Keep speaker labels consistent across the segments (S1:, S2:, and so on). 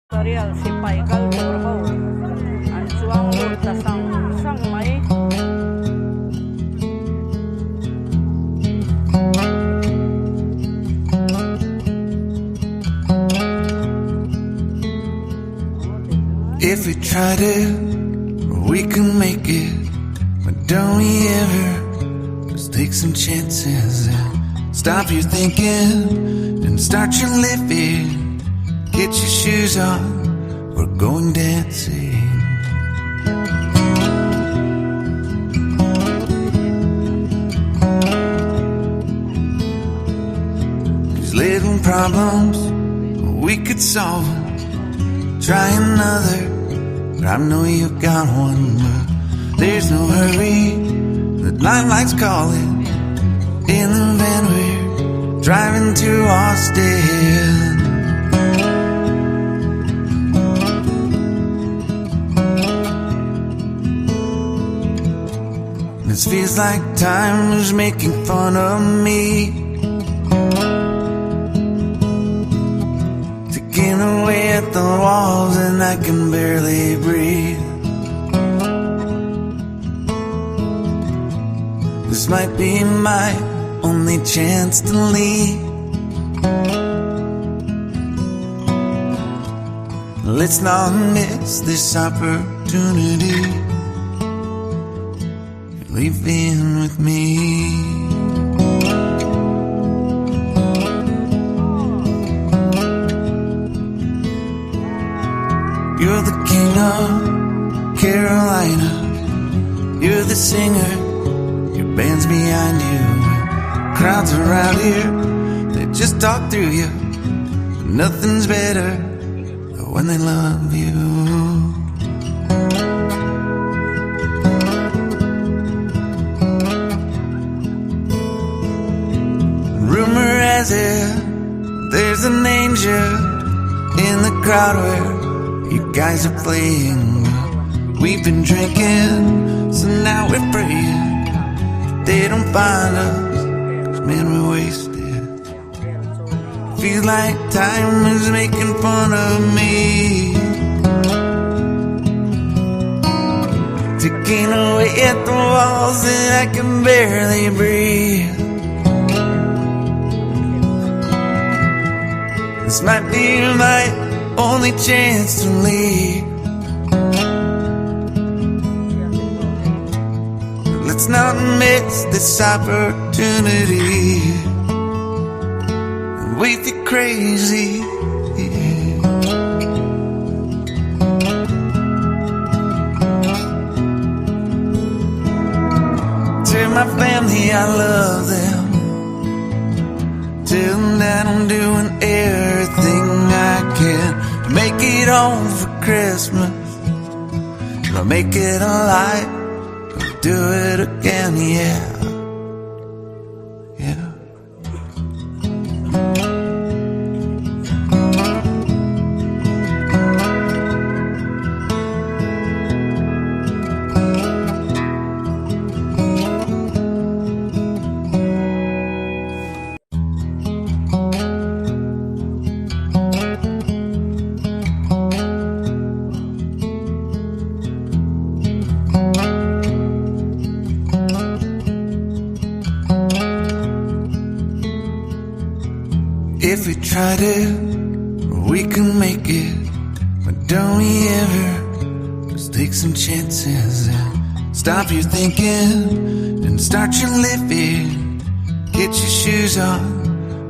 S1: Territorial si Paigal Turho ang suang luta sang may
S2: If we tried it, we can make it. But don't we ever just take some chances and stop your thinking and start your living? Get your shoes on, we're going dancing. These little problems, we could solve them. Try another, but I know you've got one. But there's no hurry, the limelight's calling. In the van we're driving to Austin. This feels like time is making fun of me, ticking away at the walls and I can barely breathe. This might be my only chance to leave. Let's not miss this opportunity. Leave in with me. You're the king of Carolina. You're the singer, your band's behind you. Crowds around here, they just talk through you. Nothing's better than when they love you. Rumor has it, there's an angel in the crowd where you guys are playing. We've been drinking, so now we're praying they don't find us, 'cause man, we're wasted. Feels like time is making fun of me, ticking away at the walls and I can barely breathe. This might be my only chance to leave. Let's not miss this opportunity. We feel crazy. Tell my family I love them. Tell them that I'm doing everything I can to make it home for Christmas. I'll make it alive, I'll do it again, yeah. Yeah. If we tried it, we can make it. But don't we ever just take some chances and stop your thinking and start your living? Get your shoes on,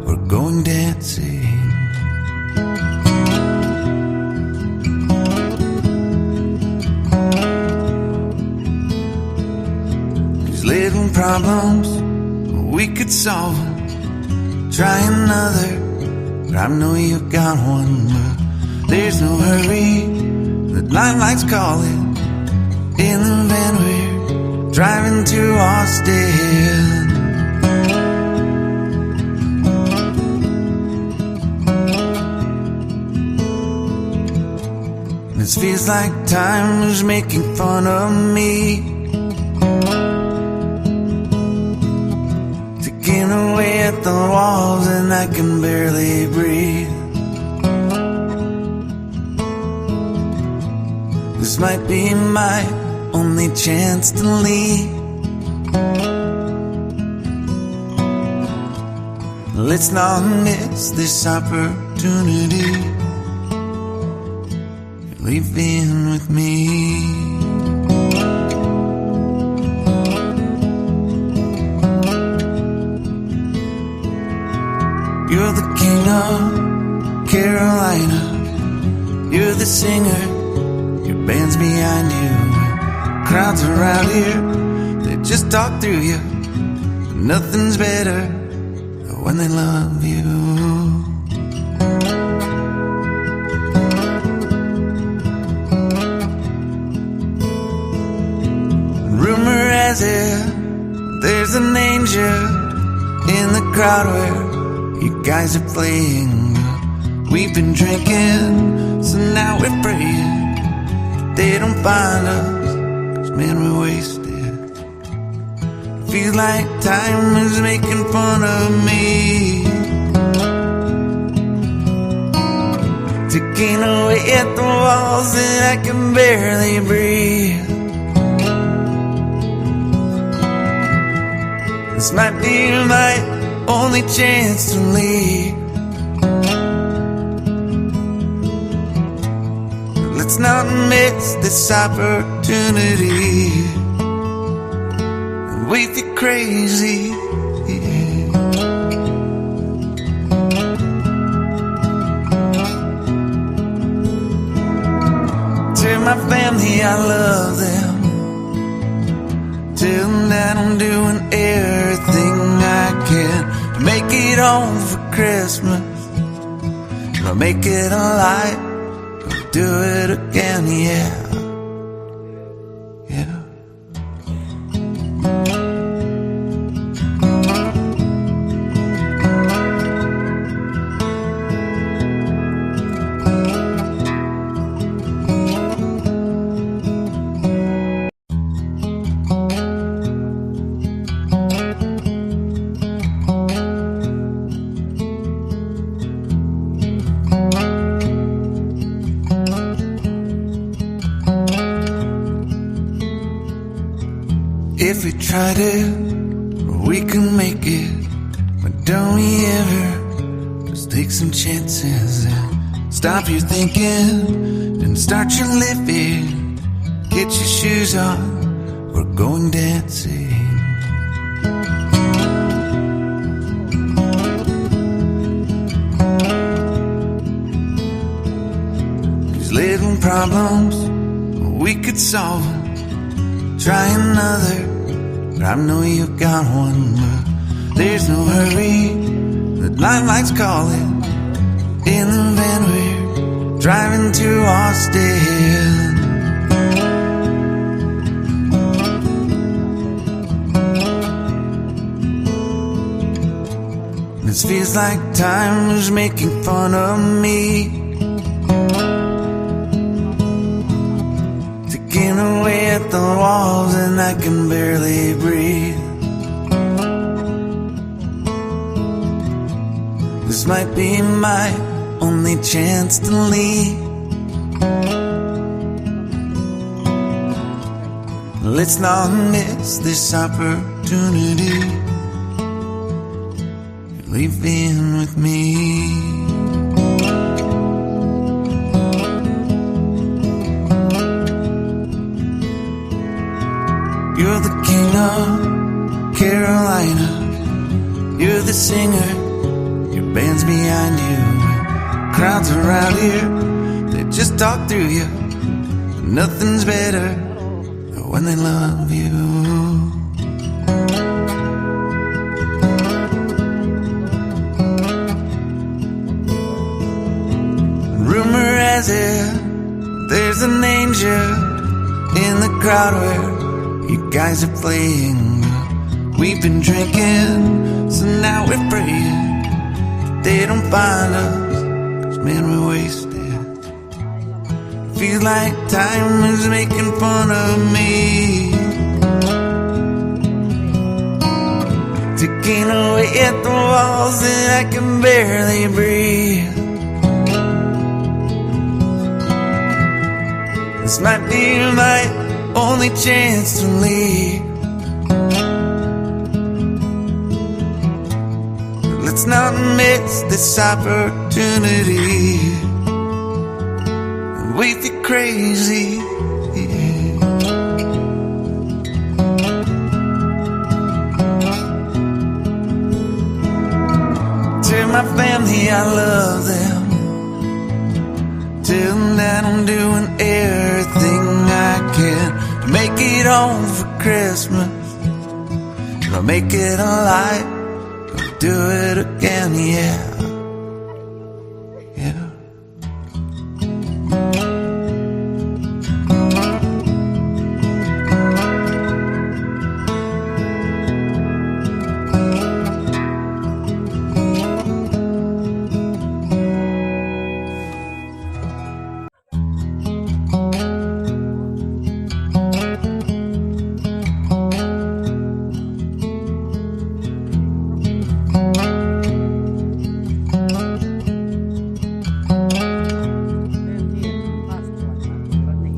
S2: we're going dancing. These little problems, we could solve them. Try another, but I know you've got one. But there's no hurry, the limelight's calling. In the van we're driving to Austin. This feels like time is making fun of me, ticking away at the walls and I can barely breathe. This might be my only chance to leave. Let's not miss this opportunity. Leave in with me. You're the king of Carolina. You're the singer. Your band's behind you. Crowds around here, they just talk through you. Nothing's better when they love you. Rumor has it there's an angel in the crowd where you guys are playing. We've been drinking, so now we're praying they don't find us, 'cause man, we're wasted. Feels like time is making fun of me, ticking away at the walls and I can barely breathe. This might be my only chance to leave. Let's not miss this opportunity. We feel crazy. Tell my family I love them. Tell them that I'm doing everything I can to make it home for Christmas. I'll make it alive. Do it again, yeah. Yeah. If we try to, we can make it. But don't we ever just take some chances and stop your thinking and start your living. Get your shoes on, we're going dancing. These little problems, we could solve them. Try another, but I know you got one. But there's no hurry, the limelight's calling. In the van we're driving to Austin. This feels like time is making fun of me, ticking away at the walls and I can barely breathe. This might be my only chance to leave. Let's not miss this opportunity. Leave in with me. You're the king of Carolina. You're the singer. Your band's behind you. Crowds around here, they just talk through you. Nothing's better when they love you. Rumor has it there's an angel in the crowd where you guys are playing. We've been drinking, so now we're praying they don't find us, 'cause man, we're wasted. Feels like time is making fun of me, ticking away at the walls and I can barely breathe. This might be my only chance to leave. Let's not miss this opportunity. We feel crazy. Tell my family I love them. Tell them that I'm doing everything I can to make it home for Christmas. I'll make it alive. I'll do it again, yeah. Yeah.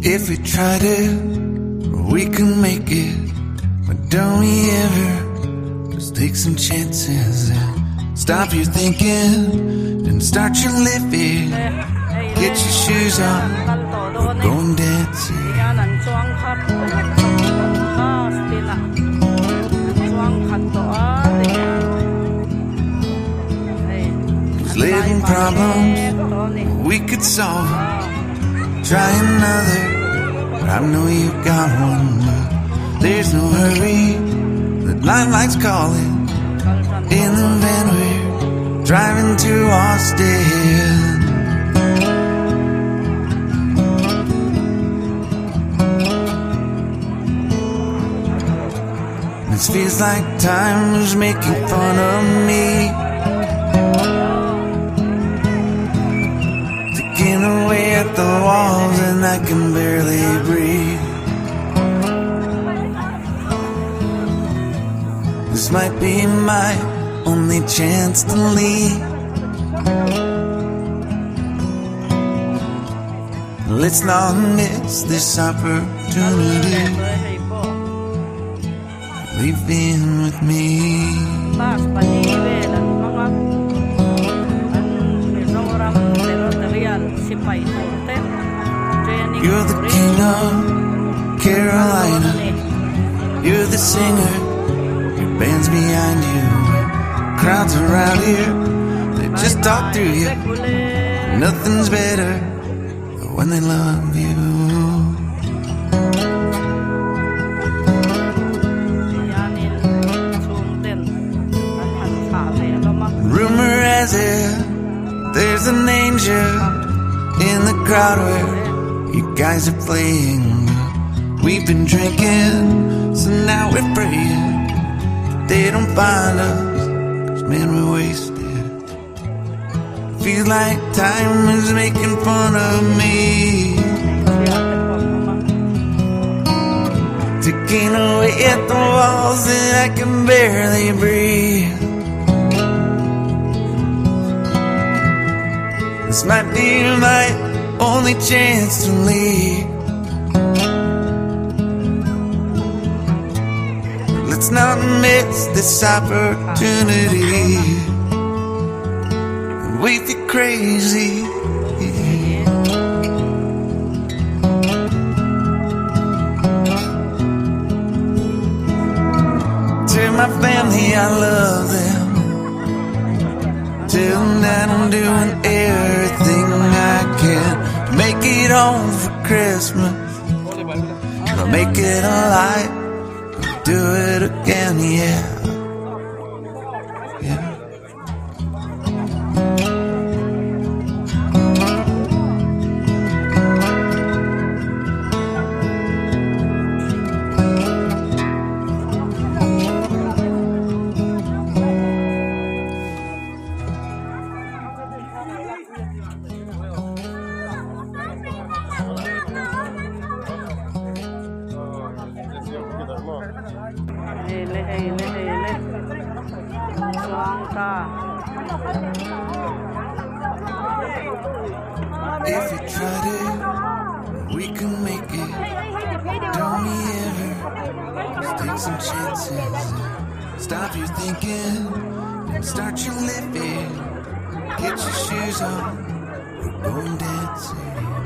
S2: If we tried it, we can make it. But don't we ever just take some chances and stop your thinking and start your living. Get your shoes on, we're going dancing. There's living problems we could solve. Try another, but I know you've got one. There's no hurry, the limelight's calling. In the van we're driving to Austin. This feels like time was making fun of me. Taking away at the walls and I can barely breathe. This might be my only chance to leave. Let's not miss this opportunity. Leave in with me. You're the king of Carolina. You're the singer. Your band's behind you. Crowds around here, they just talk through you. Nothing's better when they love you. Rumor has it there's an angel in the crowd where you guys are playing. We've been drinking, so now we're praying they don't find us, 'cause man, we're wasted. Feels like time is making fun of me. Ticking away at the walls and I can barely breathe. This might be my only chance to leave. Let's not miss this opportunity. We feel crazy. Tell my family I love them. Tell them that I'm doing everything I can to make it home for Christmas. I'll make it alive. I'll do it again, yeah. Yeah. If you tried it, we can make take some chances. Stop your thinking and start your living. Get your shoes on, we're going dancing.